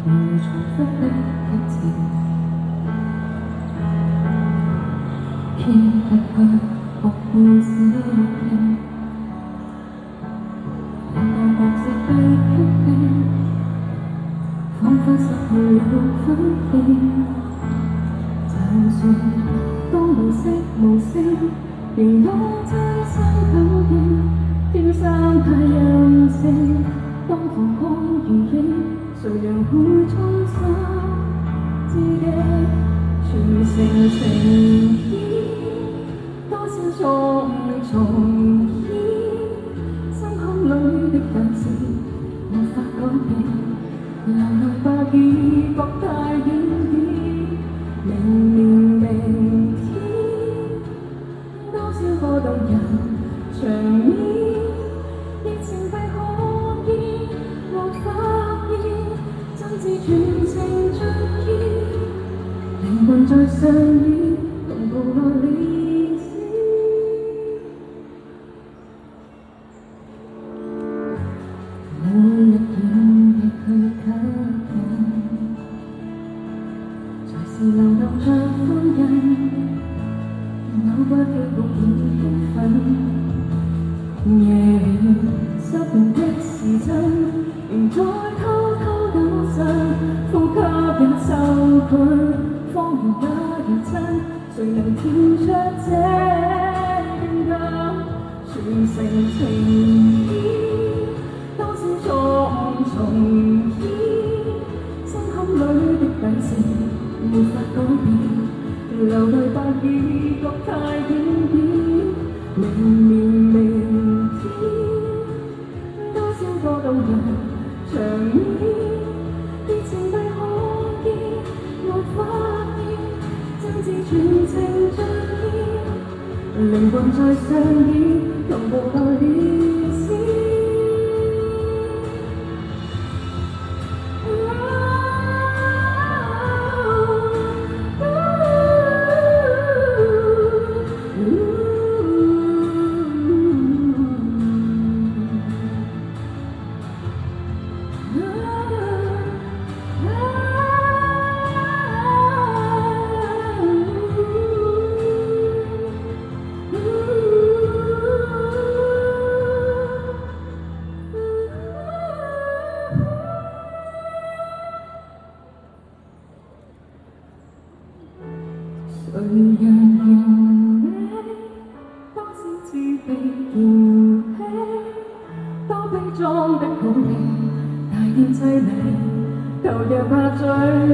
無重複的劇情，偏不去學故事錄聽，看到角色被決定，彷彿失去了分辨。就算當無色無聲，仍多真心感應，天生太任性。當放空如影，誰人會衷心知己？全城情牽，多少錯誤重演，心坎裏的感情無法改變，流淚吧已覺太遠點。明年明天，多少個動人場面，疫情閉可見，或發現，真摯全程盡現，靈魂在上演，同步落連線。每日演繹去吸引，隨時流動着歡欣，扭不起局面興奮。夜了，失眠的時針，仍在偷偷抖震，呼吸也羞愧，謊言也如真，誰能跳出這變感？全城情牽，多少錯誤重演，心坎裏的底線無法改變，流淚吧已覺太遠點。明天，多少個動人場面，熱情閉可見，我發現，真摯全程盡現，靈魂在上演，同步來連線。誰人認你？多少次被嫌棄，多悲壯的好戲，大點凄厲，投入吧最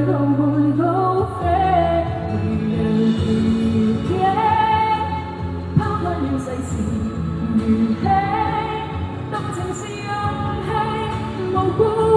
後換到飛。愚人自己，拋開了世事如戲，動情是勇氣，無故。